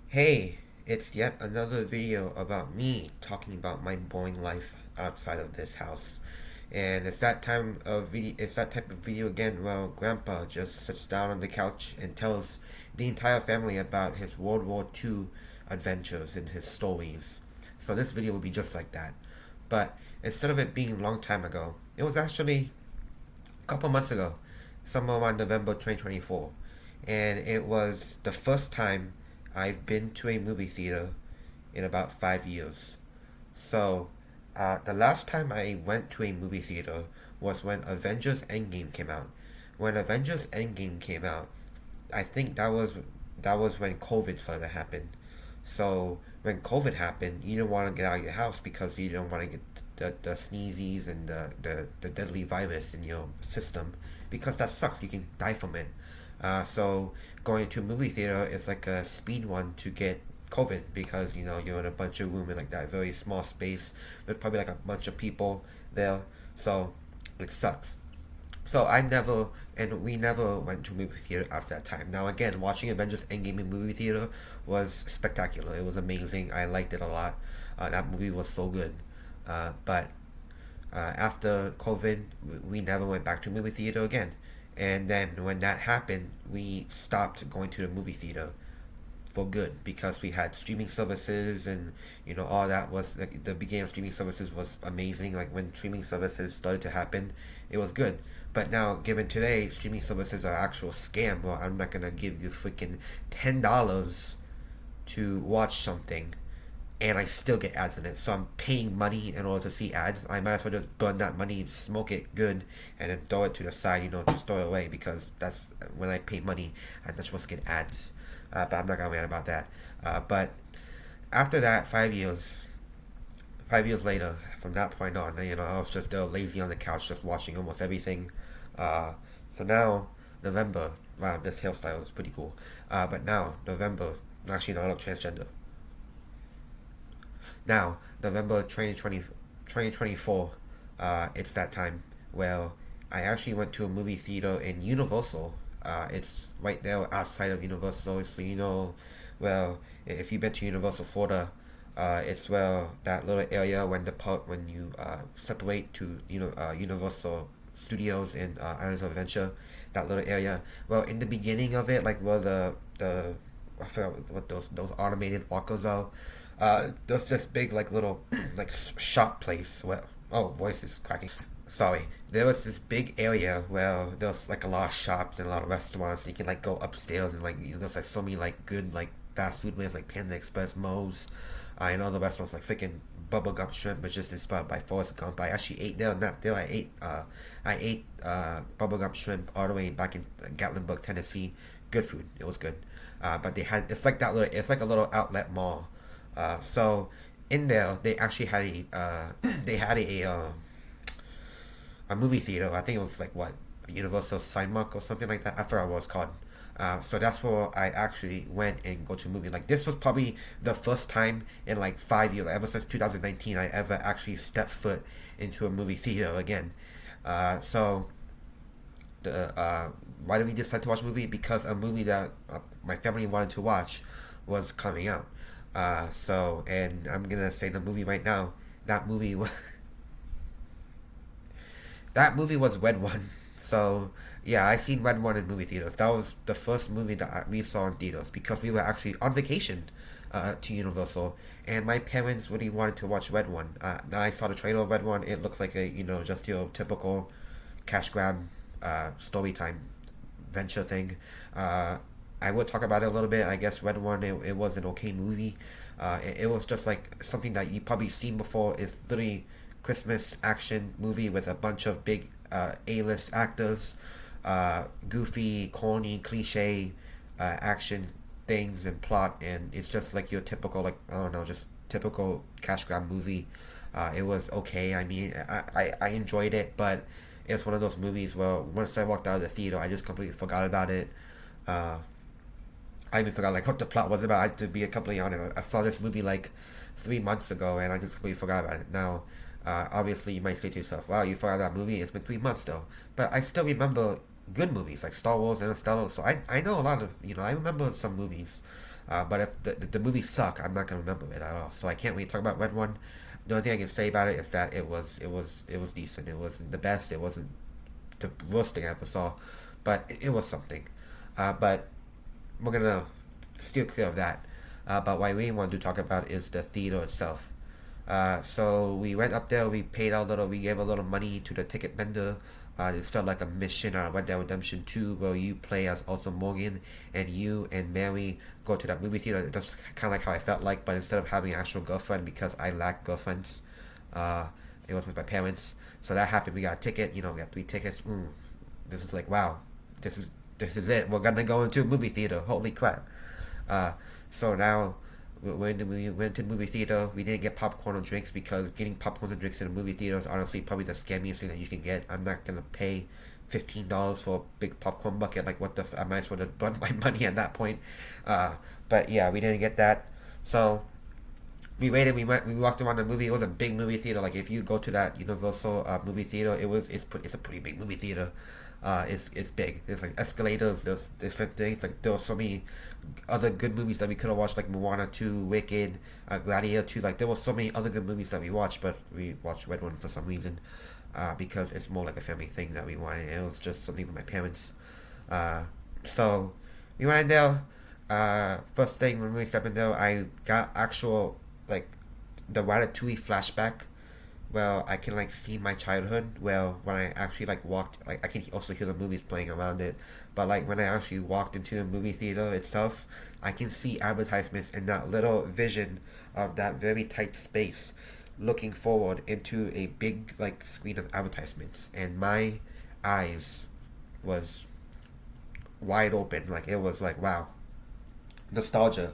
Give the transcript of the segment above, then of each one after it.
Hey, it's yet another video about me talking about my boring life outside of this house. And it's that type of video again. Well, Grandpa just sits down on the couch and tells the entire family about his World War II adventures and his stories. So this video will be just like that. But instead of it being a long time ago, it was actually a couple months ago, somewhere around November 2024. And it was the first time I've been to a movie theater in about 5 years. So, the last time I went to a movie theater was when Avengers Endgame came out. When Avengers Endgame came out, I think that was when COVID started to happen. So when COVID happened, you didn't want to get out of your house because you didn't want to get the sneezies and the deadly virus in your system because that sucks. You can die from it. So going to a movie theater is like a speed one to get COVID because you're in a bunch of room in like that very small space with probably like a bunch of people there. So it sucks. So we never went to a movie theater after that time. Now again, watching Avengers Endgame in movie theater was spectacular. It was amazing. I liked it a lot. That movie was so good. But after COVID, we never went back to movie theater again. And then when that happened, we stopped going to the movie theater for good because we had streaming services and all that was like the beginning of streaming services was amazing. Like when streaming services started to happen, it was good. But now, given today, streaming services are actual scam. Well, I'm not gonna give you freaking $10 to watch something and I still get ads in it. So I'm paying money in order to see ads. I might as well just burn that money and smoke it good and then throw it to the side, just throw it away because that's when I pay money. I'm not supposed to get ads. But I'm not gonna rant about that. But after that, 5 years later, from that point on, I was just lazy on the couch, just watching almost everything. Uh, so now, November, wow, this hairstyle is pretty cool. But now, November, actually, no, I'm not transgender. Now, November 2024, it's that time where I actually went to a movie theater in Universal. It's right there outside of Universal. So, well, if you've been to Universal Florida, it's where that little area when you separate to Universal Studios and Islands of Adventure, that little area. Well, in the beginning of it, like where the I forgot what those automated walkers are. There's this big like little like shop place where voice is cracking. Sorry, there was this big area where there was like a lot of shops and a lot of restaurants. You can like go upstairs and like there's like so many like good like fast food places like Panda Express, Moe's, and other restaurants like freaking Bubble Gum Shrimp, which is inspired by Forrest Gump. I actually ate there. Not there. I ate Bubble Gum Shrimp all the way back in Gatlinburg, Tennessee. Good food. It was good. But they had it's like that little it's like a little outlet mall. So in there they actually had they had a movie theater. I think it was like what Universal Cinemark or something like that. I forgot what it was called. So that's where I actually went and go to a movie. Like this was probably the first time in like 5 years, ever since 2019, I ever actually stepped foot into a movie theater again. So the why did we decide to watch a movie? Because a movie that my family wanted to watch was coming out. And I'm gonna say the movie right now. That movie was that movie was Red One. So yeah, I seen Red One in movie theaters. That was the first movie that we saw in theaters because we were actually on vacation to Universal, and my parents really wanted to watch Red One. Now I saw the trailer of Red One. It looked like a just your typical cash grab story time venture thing. Uh, I would talk about it a little bit. I guess Red One it was an okay movie. It was just like something that you probably seen before. It's literally Christmas action movie with a bunch of big A-list actors, goofy, corny, cliche action things and plot, and it's just like your typical like I don't know, just typical cash grab movie. It was okay. I mean, I enjoyed it, but it's one of those movies where once I walked out of the theater, I just completely forgot about it. Uh, I even forgot like what the plot was about. To be completely honest, I saw this movie like 3 months ago, and I just completely forgot about it. Now, obviously, you might say to yourself, "Wow, you forgot that movie? It's been 3 months though." But I still remember good movies like Star Wars and Interstellar. So I know a lot of I remember some movies. But if the movies suck, I'm not gonna remember it at all. So I can't wait to talk about Red One. The only thing I can say about it is that it was decent. It wasn't the best. It wasn't the worst thing I ever saw, but it was something. But we're gonna steer clear of that. But what I really want to talk about is the theater itself. So we went up there, we paid we gave a little money to the ticket vendor. It felt like a mission on Red Dead Redemption 2 where you play as also Morgan and you and Mary go to that movie theater. That's kind of like how I felt like, but instead of having an actual girlfriend because I lack girlfriends, uh, it was with my parents. So that happened. We got a ticket, we got 3 tickets. This is like, wow, this is this is it. We're gonna go into a movie theater. Holy crap. Uh, so now we went to the movie theater. We didn't get popcorn or drinks because getting popcorn and drinks in a movie theater is honestly probably the scammiest thing that you can get. I'm not gonna pay $15 for a big popcorn bucket. Like what the I might as well just burn my money at that point. But yeah, we didn't get that. So we waited. We walked around the movie. It was a big movie theater. Like if you go to that Universal movie theater, it's a pretty big movie theater. It's big. There's like escalators. There's different things. Like there were so many other good movies that we could have watched, like Moana 2, Wicked, Gladiator 2. Like there were so many other good movies that we watched, but we watched Red One for some reason, because it's more like a family thing that we wanted. It was just something with my parents. So we went in there. First thing when we stepped in there, I got actual like the Ratatouille flashback. Well, I can like see my childhood. Well, when I actually like walked, like I can also hear the movies playing around it. But like when I actually walked into the movie theater itself, I can see advertisements in that little vision of that very tight space, looking forward into a big like screen of advertisements, and my eyes was wide open. Like it was like wow, nostalgia,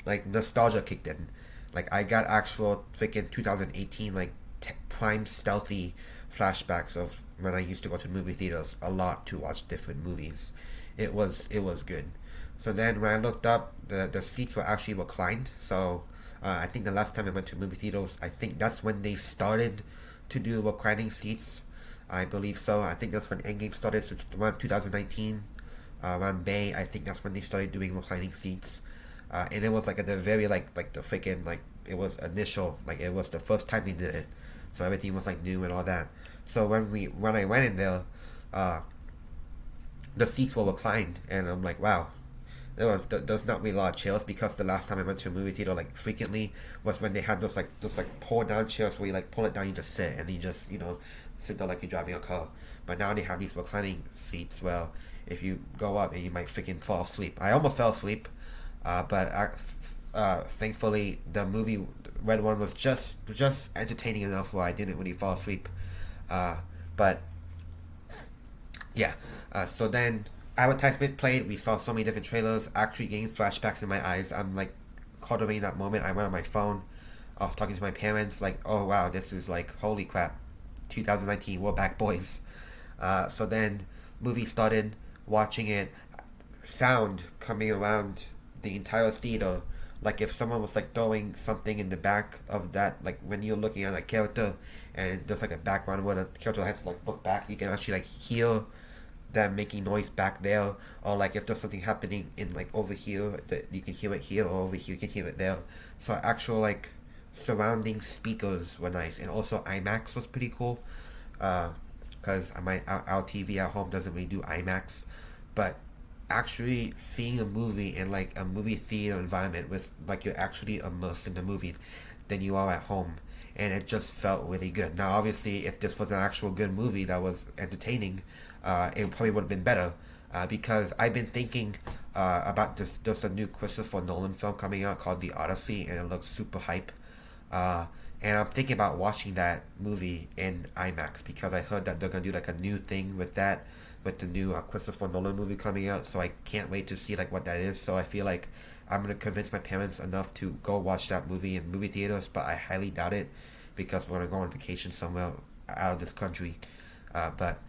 like nostalgia kicked in. Like I got actual freaking 2018 like prime stealthy flashbacks of when I used to go to movie theaters a lot to watch different movies. It was good. So then when I looked up, the seats were actually reclined. So I think the last time I went to movie theaters, I think that's when they started to do reclining seats. I believe so. I think that's when Endgame started. So around 2019, around May, I think that's when they started doing reclining seats. And it was like at the very like the freaking like it was initial, like it was the first time they did it, so everything was like new and all that. So when I went in there, uh, the seats were reclined, and I'm like, wow, there's not really a lot of chairs because the last time I went to a movie theater like frequently was when they had those like pull down chairs where you like pull it down, you just sit and you just sit there like you're driving a car. But now they have these reclining seats. Well, if you go up and you might freaking fall asleep. I almost fell asleep, but thankfully the movie Red One was just entertaining enough where I didn't really fall asleep. Uh, but yeah, so then advertisement played. We saw so many different trailers. Actually, getting flashbacks in my eyes. I'm like caught away in that moment. I went on my phone. I was talking to my parents. Like, oh wow, this is like holy crap, 2019. We're back, boys. So then movie started. Watching it, sound coming around the entire theater, like if someone was like throwing something in the back of that, like when you're looking at a character and there's like a background where the character has to like look back, you can actually like hear them making noise back there. Or like if there's something happening in like over here, that you can hear it here, or over here you can hear it there. So actual like surrounding speakers were nice, and also IMAX was pretty cool, because our TV at home doesn't really do IMAX, but actually seeing a movie in like a movie theater environment with like you're actually immersed in the movie than you are at home, and it just felt really good. Now obviously if this was an actual good movie that was entertaining, it probably would have been better, because I've been thinking about this. There's a new Christopher Nolan film coming out called The Odyssey, and it looks super hype. uh, and I'm thinking about watching that movie in IMAX because I heard that they're gonna do like a new thing with that, with the new Christopher Nolan movie coming out. So I can't wait to see like what that is. So I feel like I'm gonna convince my parents enough to go watch that movie in movie theaters, but I highly doubt it because we're gonna go on vacation somewhere out of this country. But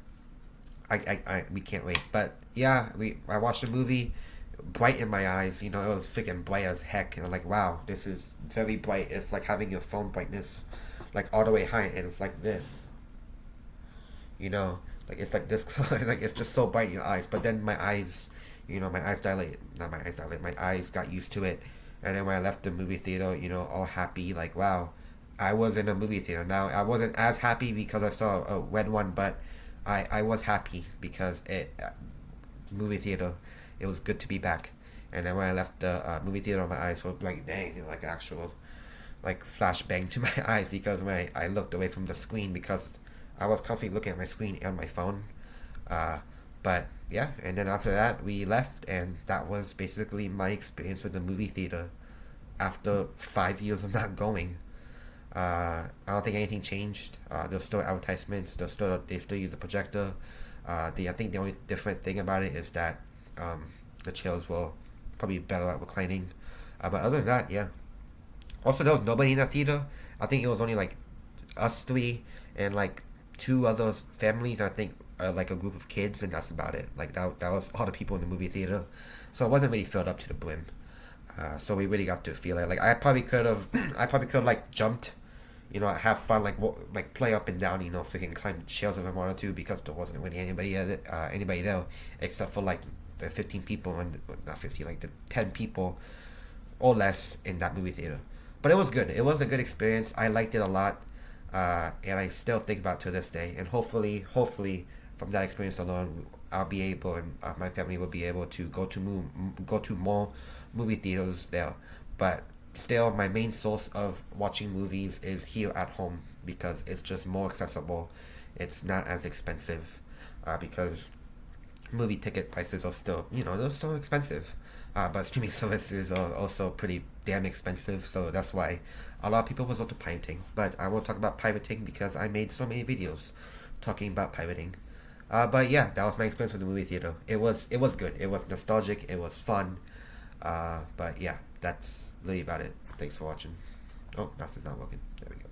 we can't wait. But yeah, I watched the movie, bright in my eyes. It was freaking bright as heck, and I'm like, wow, this is very bright. It's like having your phone brightness, like all the way high, and it's like this. Like it's like this, like it's just so bright in your eyes. But then my eyes, My eyes dilated. Not my eyes dilated. My eyes got used to it. And then when I left the movie theater, all happy, like, wow, I was in a movie theater. Now, I wasn't as happy because I saw a red one, but I was happy because movie theater, it was good to be back. And then when I left the movie theater, my eyes were like, dang, like actual, like flashbang to my eyes because when I looked away from the screen because I was constantly looking at my screen and my phone. Uh, but yeah, and then after that, we left, and that was basically my experience with the movie theater after 5 years of not going. I don't think anything changed. There's still advertisements. They still use the projector. I think the only different thing about it is that the chairs will probably better at reclining. But other than that, yeah. Also, there was nobody in the theater. I think it was only like us three and like two other families. I think like a group of kids, and that's about it. Like that was all the people in the movie theater, so it wasn't really filled up to the brim. So we really got to feel it. Like I probably could have, I probably could have like jumped, have fun, like like play up and down, freaking climb shelves if I wanted to, because there wasn't really anybody there, except for like the 15 people and not 15, like the 10 people or less in that movie theater. But it was good. It was a good experience. I liked it a lot, and I still think about it to this day. And hopefully, from that experience alone, I'll be able, and my family will be able to go to more movie theaters there. But still, my main source of watching movies is here at home because it's just more accessible. It's not as expensive, because movie ticket prices are still, they're still expensive. But streaming services are also pretty damn expensive, so that's why a lot of people resort to pirating. But I won't talk about pirating because I made so many videos talking about pirating. But yeah, that was my experience with the movie theater. It was good. It was nostalgic. It was fun. But yeah, that's really about it. Thanks for watching. Oh, that's not working. There we go.